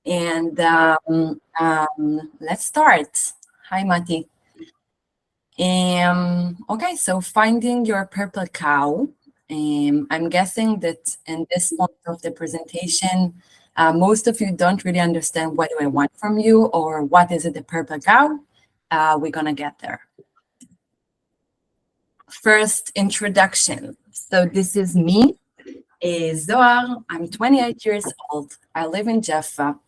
And let's start. Hi, Mati. Okay, so finding your purple cow. I'm guessing that in this point of the presentation, most of you don't really understand what do I want from you or what is it the purple cow. We're gonna get there. First, introduction. So this is me, Zohar. I'm 28 years old. I live in Jaffa.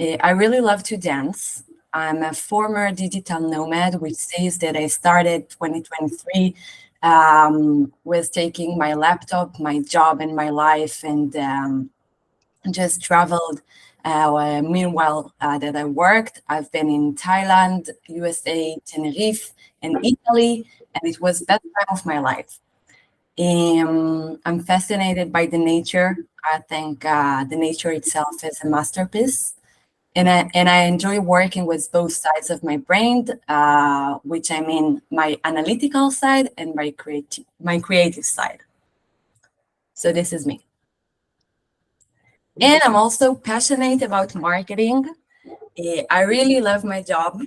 I really love to dance. I'm a former digital nomad, which says that I started 2023 with taking my laptop, my job, and my life, and just traveled. Meanwhile, that I worked, I've been in Thailand, USA, Tenerife, and Italy, and it was that time of my life. I'm fascinated by the nature. I think the nature itself is a masterpiece. And I enjoy working with both sides of my brain, which I mean my analytical side and my creative side. So this is me. And I'm also passionate about marketing. I really love my job.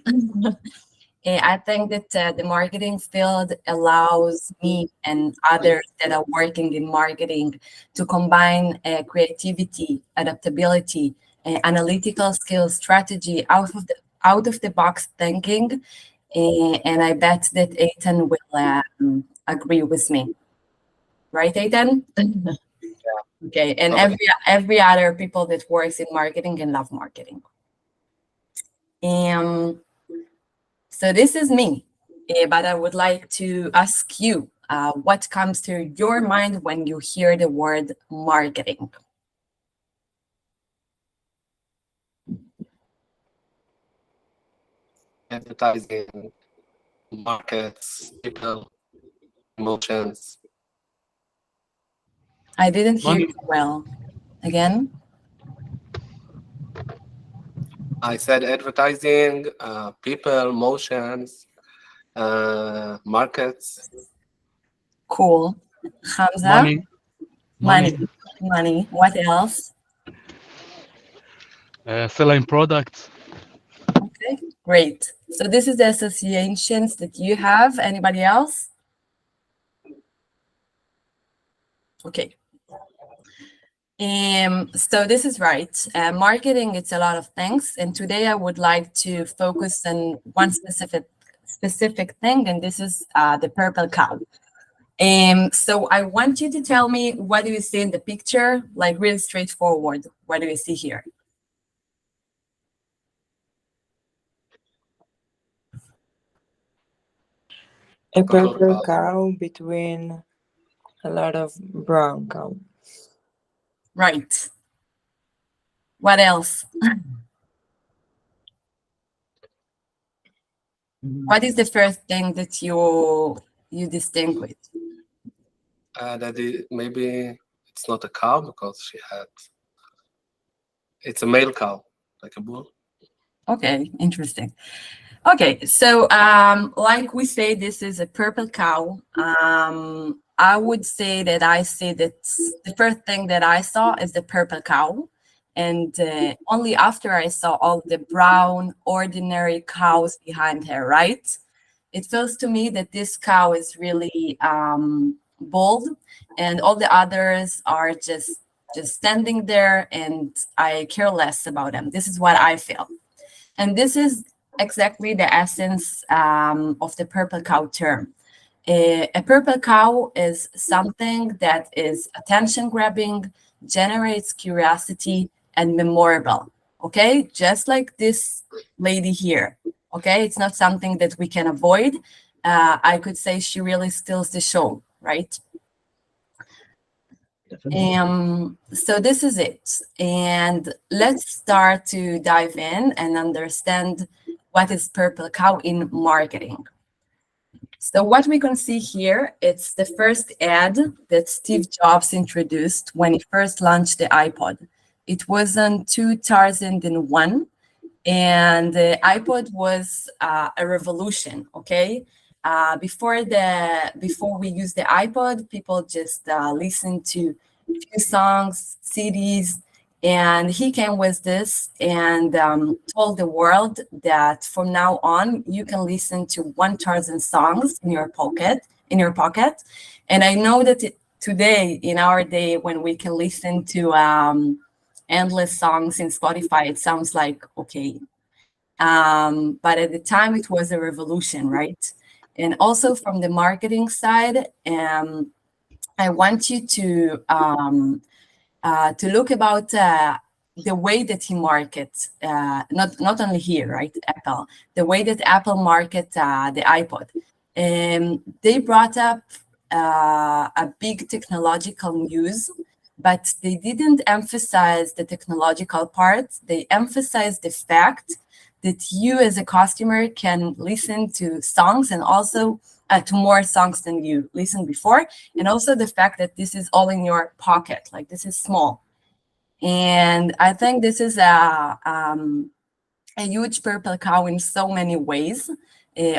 I think that the marketing field allows me and others that are working in marketing to combine creativity, adaptability, analytical skills, strategy, out of the box thinking, and I bet that Eitan will agree with me, right, Eitan? Okay, and every other people that works in marketing and love marketing. So this is me, but I would like to ask you, what comes to your mind when you hear the word marketing? Advertising, markets, people, emotions. I didn't hear you well. Again? I said advertising, people, emotions, markets. Cool. Hamza? Money. Money. What else? Selling products. Okay, great. So this is the associations that you have. Anybody else? Okay. So this is right. Marketing, it's a lot of things. And today I would like to focus on one specific thing, and this is the purple cow. So I want you to tell me, what do you see in the picture? Like really straightforward. What do you see here? A purple cow between a lot of brown cow. Right. What else? What is the first thing that you distinguish? Maybe it's not a cow because it's a male cow, like a bull. Okay, interesting. Okay, so like we say, this is a purple cow. I would say that I see that the first thing that I saw is the purple cow. And only after I saw all the brown, ordinary cows behind her, right? It feels to me that this cow is really bold, and all the others are just standing there, and I care less about them. This is what I feel. And this is exactly the essence of the purple cow term. A purple cow is something that is attention grabbing, generates curiosity, and memorable. Okay, just like this lady here. Okay, it's not something that we can avoid. I could say she really steals the show, right? So this is it. And let's start to dive in and understand what is purple cow in marketing. So what we can see here, it's the first ad that Steve Jobs introduced when he first launched the iPod. It was in 2001, and the iPod was a revolution. Okay, before we used the iPod, people just listened to few songs, CDs, And he came with this and told the world that from now on you can listen to 1,000 songs in your pocket. And I know that today, in our day, when we can listen to endless songs in Spotify, it sounds like okay. But at the time, it was a revolution, right? And also from the marketing side, I want you to look about the way that he markets, not only here, right? Apple, the way that Apple market the iPod. They brought up a big technological news, but they didn't emphasize the technological part. They emphasized the fact that you as a customer can listen to songs and also to more songs than you listened before. And also the fact that this is all in your pocket, like this is small. And I think this is a huge purple cow in so many ways.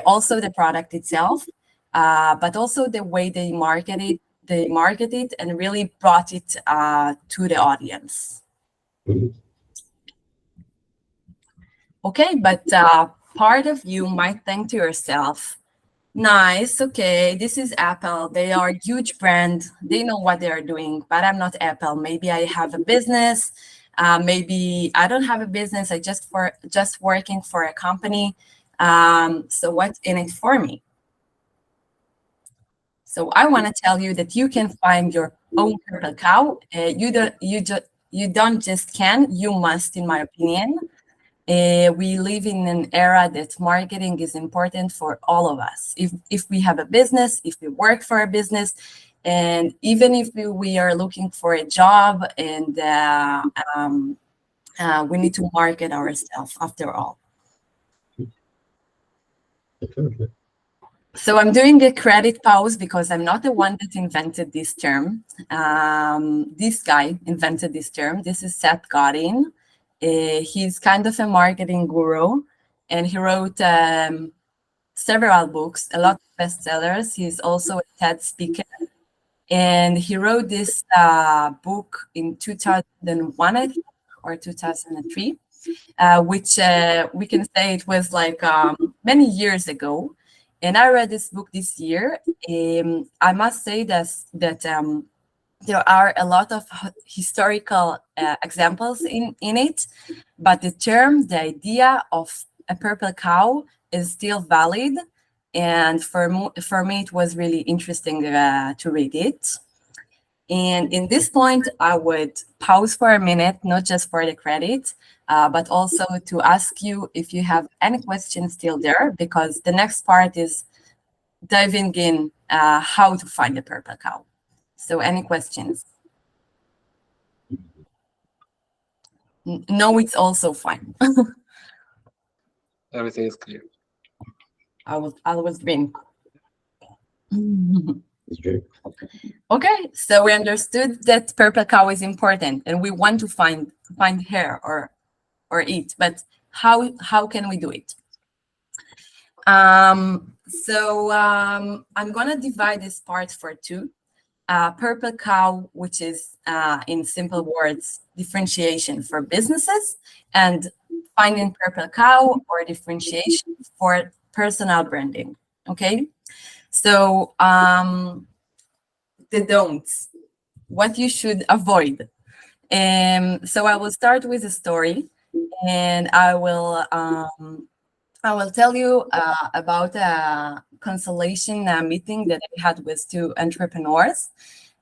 Also the product itself, but also the way they market it and really brought it to the audience. Okay, but part of you might think to yourself, nice, okay, this is Apple. They are a huge brand. They know what they are doing, but I'm not Apple. Maybe I have a business. Maybe I don't have a business. I just working for a company. So what's in it for me? So I want to tell you that you can find your own purple cow. You don't just can, you must, in my opinion. We live in an era that marketing is important for all of us. If we have a business, if we work for a business, and even if we are looking for a job, and we need to market ourselves after all. So I'm doing a credit pause because I'm not the one that invented this term. This guy invented this term. This is Seth Godin. He's kind of a marketing guru, and he wrote several books, a lot of bestsellers. He's also a TED speaker, and he wrote this book in 2001, I think, or 2003, which we can say it was like many years ago. And I read this book this year. I must say that there are a lot of historical examples in it, but the term, the idea of a purple cow is still valid. And for me, it was really interesting to read it. And in this point, I would pause for a minute, not just for the credit, but also to ask you if you have any questions still there, because the next part is diving in how to find the purple cow. So any questions? No, it's also fine. Everything is clear. I was drink. It's true. Okay, so we understood that purple cow is important, and we want to find her or eat. But how can we do it? So I'm gonna divide this part for two. Purple cow, which is in simple words, differentiation for businesses, and finding purple cow or differentiation for personal branding. Okay, so the don'ts, what you should avoid. So I will start with a story, and I will tell you about a consultation meeting that I had with two entrepreneurs.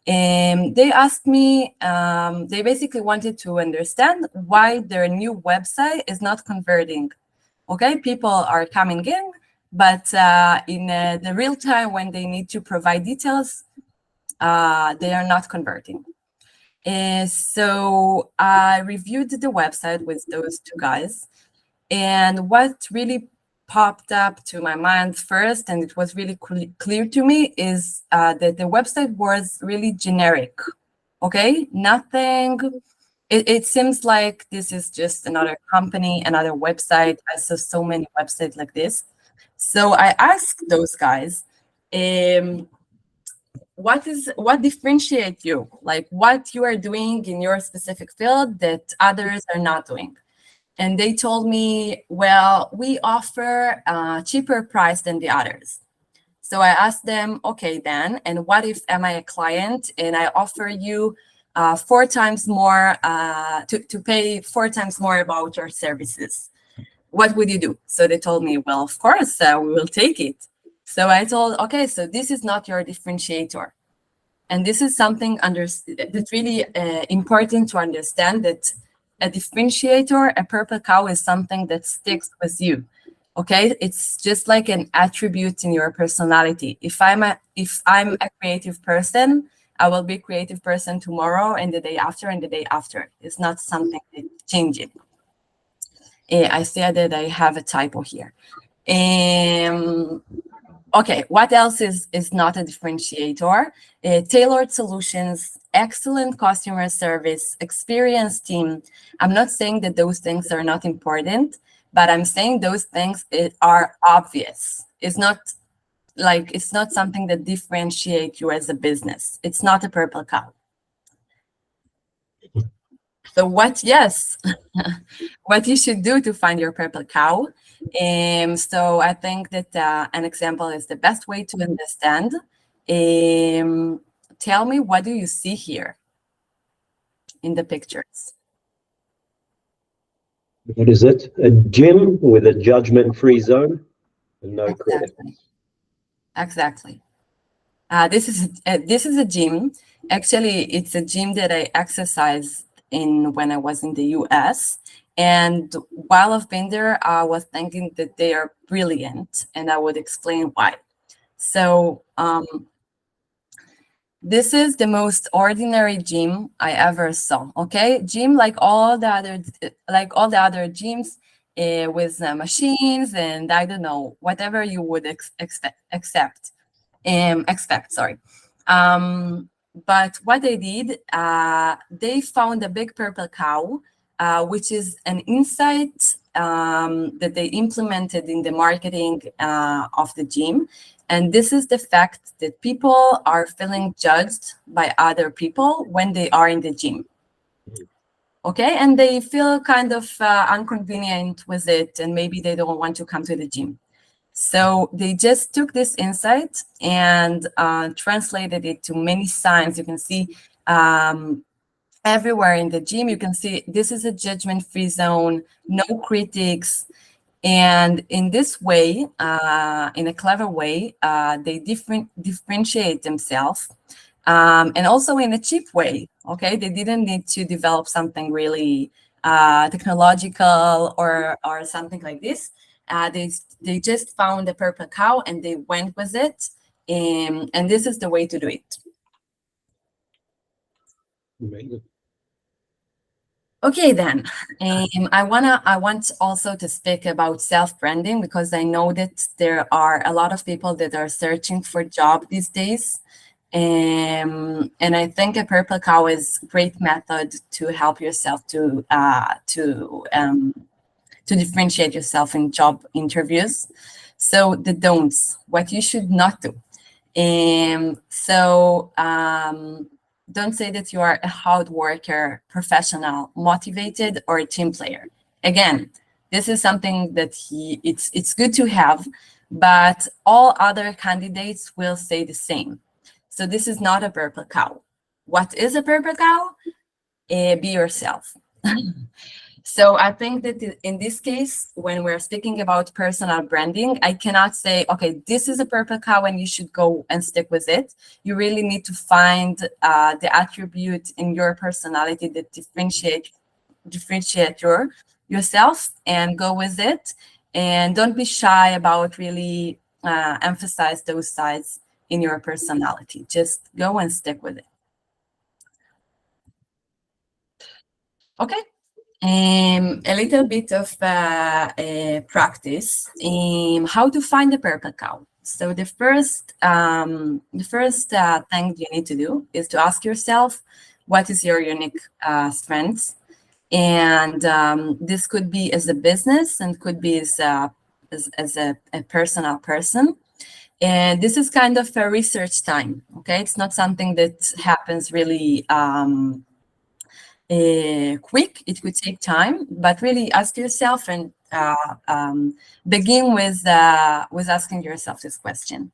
And they asked me, they basically wanted to understand why their new website is not converting. Okay, people are coming in, but in the real time when they need to provide details, they are not converting. So I reviewed the website with those two guys, and what really popped up to my mind first, and it was really clear to me, is that the website was really generic. Okay, nothing. It seems like this is just another company, another website. I saw so many websites like this. So I asked those guys, what differentiates you, like what you are doing in your specific field that others are not doing. And they told me, well, we offer a cheaper price than the others. So I asked them, okay, then, and what if am I a client and I offer you 4 times more to pay 4 times more about your services? What would you do? So they told me, well, of course, we will take it. So I told, okay, so this is not your differentiator. And this is something that's really important to understand, that a differentiator, a purple cow, is something that sticks with you. Okay, it's just like an attribute in your personality. If I'm a creative person, I will be a creative person tomorrow and the day after and the day after. It's not something that's changing. I said that I have a typo here. Okay, what else is not a differentiator? Tailored solutions, excellent customer service, experienced team. I'm not saying that those things are not important, but I'm saying those things are obvious. It's not something that differentiates you as a business. It's not a purple cow. So what you should do to find your purple cow. So I think that an example is the best way to understand. Tell me, what do you see here in the pictures? What is it? A gym with a judgment-free zone and no critics. Exactly. This is a gym. Actually, it's a gym that I exercised in when I was in the US. And while I've been there, I was thinking that they are brilliant, and I would explain why. So this is the most ordinary gym I ever saw. Okay, gym like all the other gyms with machines and I don't know, whatever you would expect. Sorry. But what they did, they found a big purple cow, which is an insight that they implemented in the marketing of the gym. And this is the fact that people are feeling judged by other people when they are in the gym. Okay, and they feel kind of inconvenient with it, and maybe they don't want to come to the gym. So they just took this insight and translated it to many signs. You can see everywhere in the gym, you can see this is a judgment-free zone, no critics. And in this way, in a clever way, they differentiate themselves. And also in a cheap way, okay? They didn't need to develop something really technological or something like this. They just found the purple cow and they went with it, and this is the way to do it. Amazing. Okay, then I want also to speak about self-branding, because I know that there are a lot of people that are searching for job these days, and I think a purple cow is a great method to help yourself to differentiate yourself in job interviews. So the don'ts, what you should not do. Don't say that you are a hard worker, professional, motivated, or a team player. Again, this is something that it's good to have, but all other candidates will say the same. So this is not a purple cow. What is a purple cow? Be yourself. So I think that in this case, when we're speaking about personal branding, I cannot say, okay, this is a purple cow and you should go and stick with it. You really need to find the attribute in your personality that differentiate yourself and go with it. And don't be shy about really emphasize those sides in your personality. Just go and stick with it. Okay. A little bit of practice. How to find the purple cow. So the first thing you need to do is to ask yourself, what is your unique strengths? And this could be as a business and could be as a personal person. And this is kind of a research time, okay? It's not something that happens really quick. It could take time, but really ask yourself and begin with asking yourself this question.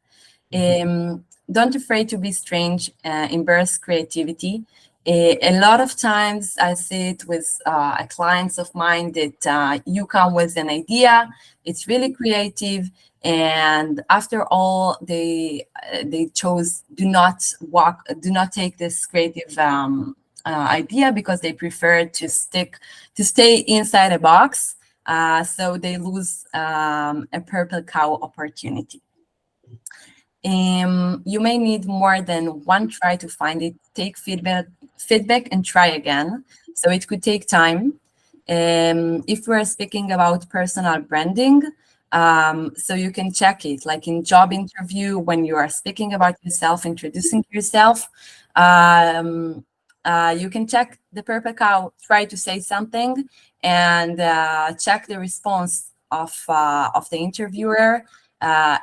Don't afraid to be strange, embrace creativity. A lot of times I see it with clients of mine that you come with an idea, it's really creative, and after all they chose do not take this creative idea because they prefer to stay inside a box, so they lose a purple cow opportunity. You may need more than one try to find it. Take feedback and try again. So it could take time. If we're speaking about personal branding, so you can check it, like in job interview, when you are speaking about yourself, introducing yourself, you can check the purple cow, try to say something, and check the response of the interviewer.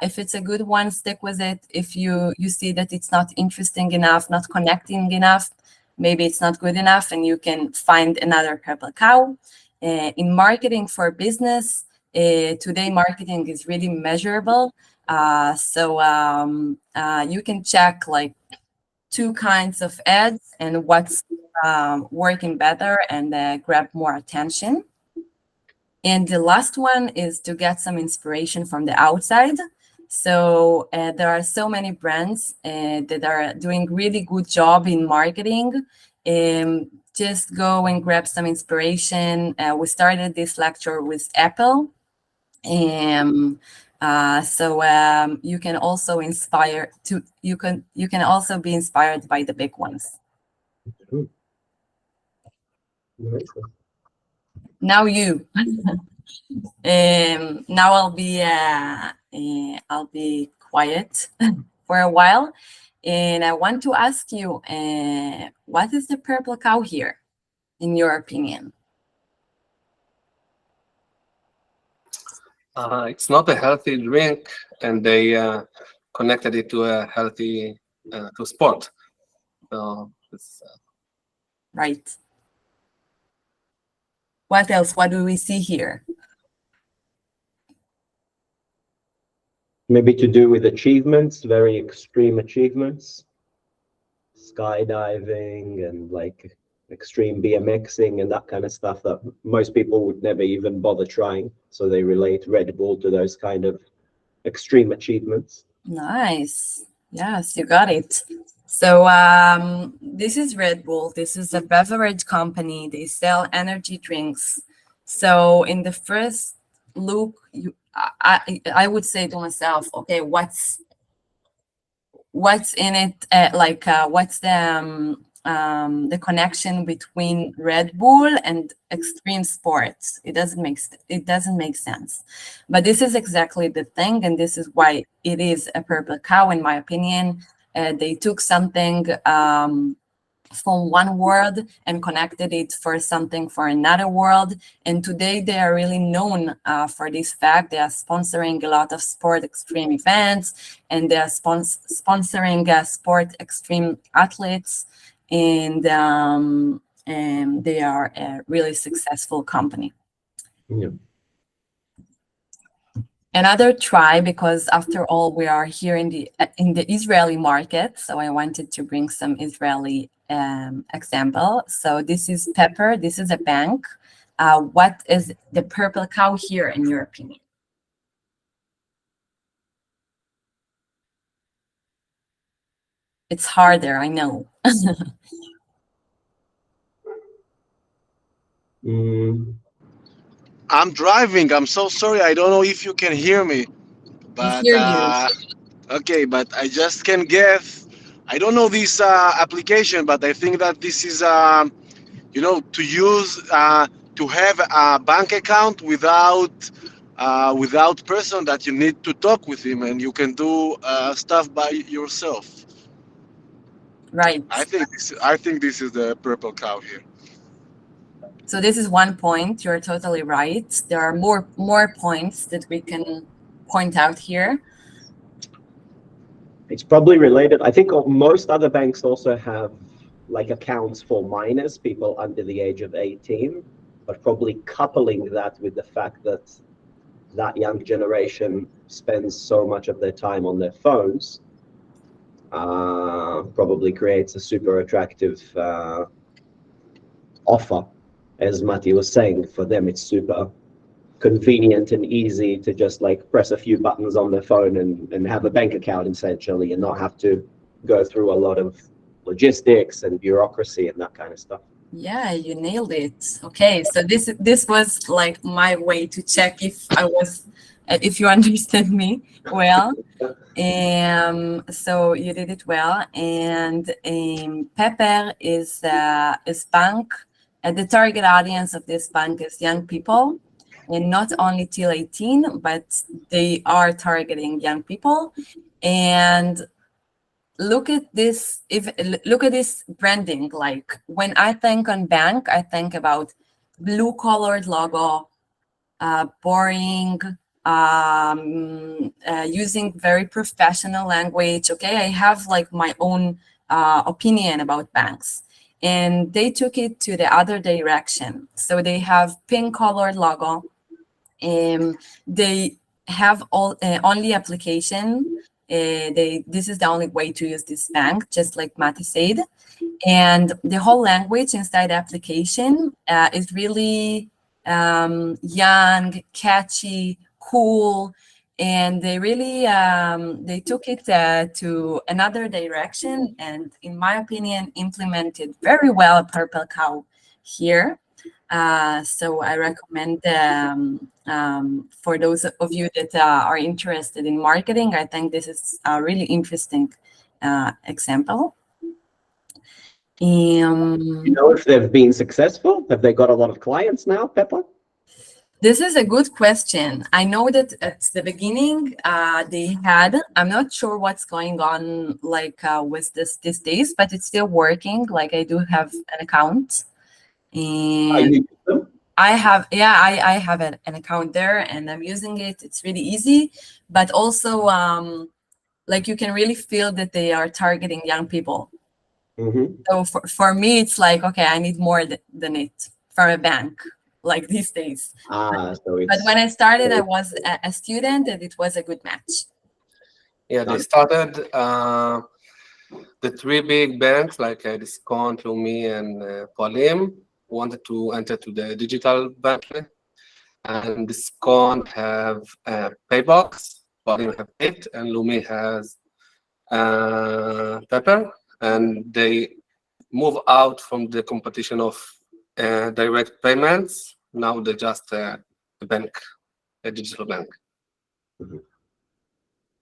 If it's a good one, stick with it. If you see that it's not interesting enough, not connecting enough, maybe it's not good enough, and you can find another purple cow. In marketing for business, today marketing is really measurable. So you can check like 2 kinds of ads and what's working better and grab more attention. And the last one is to get some inspiration from the outside. So there are so many brands that are doing really good job in marketing. Just go and grab some inspiration. We started this lecture with Apple. So you can also you can also be inspired by the big ones. Now you. Now I'll be quiet for a while, and I want to ask you, what is the purple cow here, in your opinion? It's not a healthy drink, and they connected it to a healthy to sport. So it's Right. What else? What do we see here? Maybe to do with achievements, very extreme achievements, skydiving and like extreme BMXing and that kind of stuff that most people would never even bother trying. So they relate Red Bull to those kind of extreme achievements. Nice. Yes, you got it. So this is Red Bull. This is a beverage company. They sell energy drinks. So in the first look, I would say to myself, okay, what's in it? What's the connection between Red Bull and extreme sports? It doesn't make sense. But this is exactly the thing, and this is why it is a purple cow, in my opinion. They took something from one world and connected it for something for another world. And today they are really known for this fact. They are sponsoring a lot of sport extreme events, and they are sponsoring sport extreme athletes. And they are a really successful company. Yeah. Another try, because after all, we are here in the Israeli market, so I wanted to bring some Israeli example. So this is Pepper. This is a bank. What is the purple cow here, in your opinion? It's harder, I know. I'm driving. I'm so sorry. I don't know if you can hear me. But hear you. okay, but I just can guess. I don't know this application, but I think that this is to use to have a bank account without person that you need to talk with him, and you can do stuff by yourself. Right. I think this is the purple cow here. So this is one point. You're totally right. There are more points that we can point out here. It's probably related. I think most other banks also have like accounts for minors, people under the age of 18, but probably coupling that with the fact that that young generation spends so much of their time on their phones, probably creates a super attractive offer. As Matti was saying, for them it's super convenient and easy to just like press a few buttons on their phone and have a bank account essentially, and not have to go through a lot of logistics and bureaucracy and that kind of stuff. Yeah, you nailed it. Okay, so this was like my way to check if you understood me well. So you did it well. And Pepper is bank. The target audience of this bank is young people, and not only till 18, but they are targeting young people. And look at this branding. Like when I think on bank, I think about blue colored logo, boring, using very professional language. Okay, I have like my own opinion about banks, and they took it to the other direction. So they have pink colored logo. They have only application. This is the only way to use this bank, just like Matti said. And the whole language inside the application is really young, catchy, cool, and they really they took it to another direction, and in my opinion implemented very well Purple Cow here. So I recommend for those of you that are interested in marketing, I think this is a really interesting example. You know if they've been successful? Have they got a lot of clients now, Pepper? This is a good question. I know that at the beginning they had, I'm not sure what's going on like with these days, but it's still working. Like I do have an account, and I have an account there, and I'm using it. It's really easy, but also like you can really feel that they are targeting young people. Mm-hmm. So for me, it's like, okay, I need more than it from a bank, like these days. But when I started, I was a student, and it was a good match. Yeah, they started the three big banks like Discount, Lumi, and Polim wanted to enter to the digital banking, and Discount have Paybox, Polim have Payt, and Lumi has Pepper, and they move out from the competition of direct payments. Now they're just a bank, a digital bank. Mm-hmm.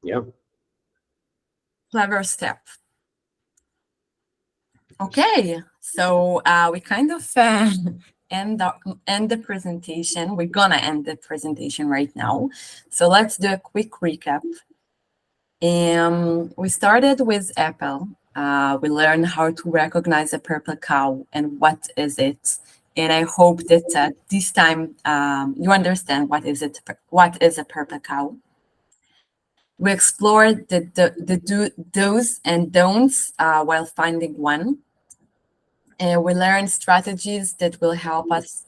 Yeah. Clever step. Okay, so we kind of end the presentation. We're gonna end the presentation right now. So let's do a quick recap. We started with Apple. We learned how to recognize a purple cow and what is it. And I hope that this time you understand what is a purple cow. We explored the do's and don'ts while finding one. We learned strategies that will help us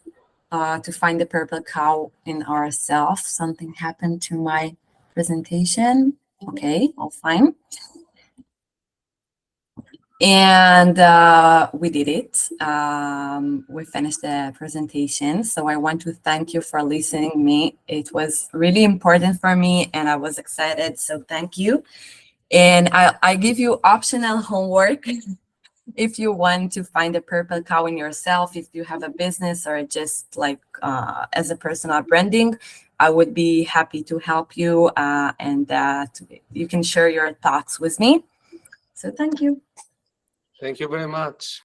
to find the purple cow in ourselves. Something happened to my presentation. Okay, all fine. And we did it. We finished the presentation. So I want to thank you for listening to me. It was really important for me, and I was excited. So thank you. And I give you optional homework if you want to find a purple cow in yourself, if you have a business or just like as a personal branding, I would be happy to help you, and you can share your thoughts with me. So thank you. Thank you very much.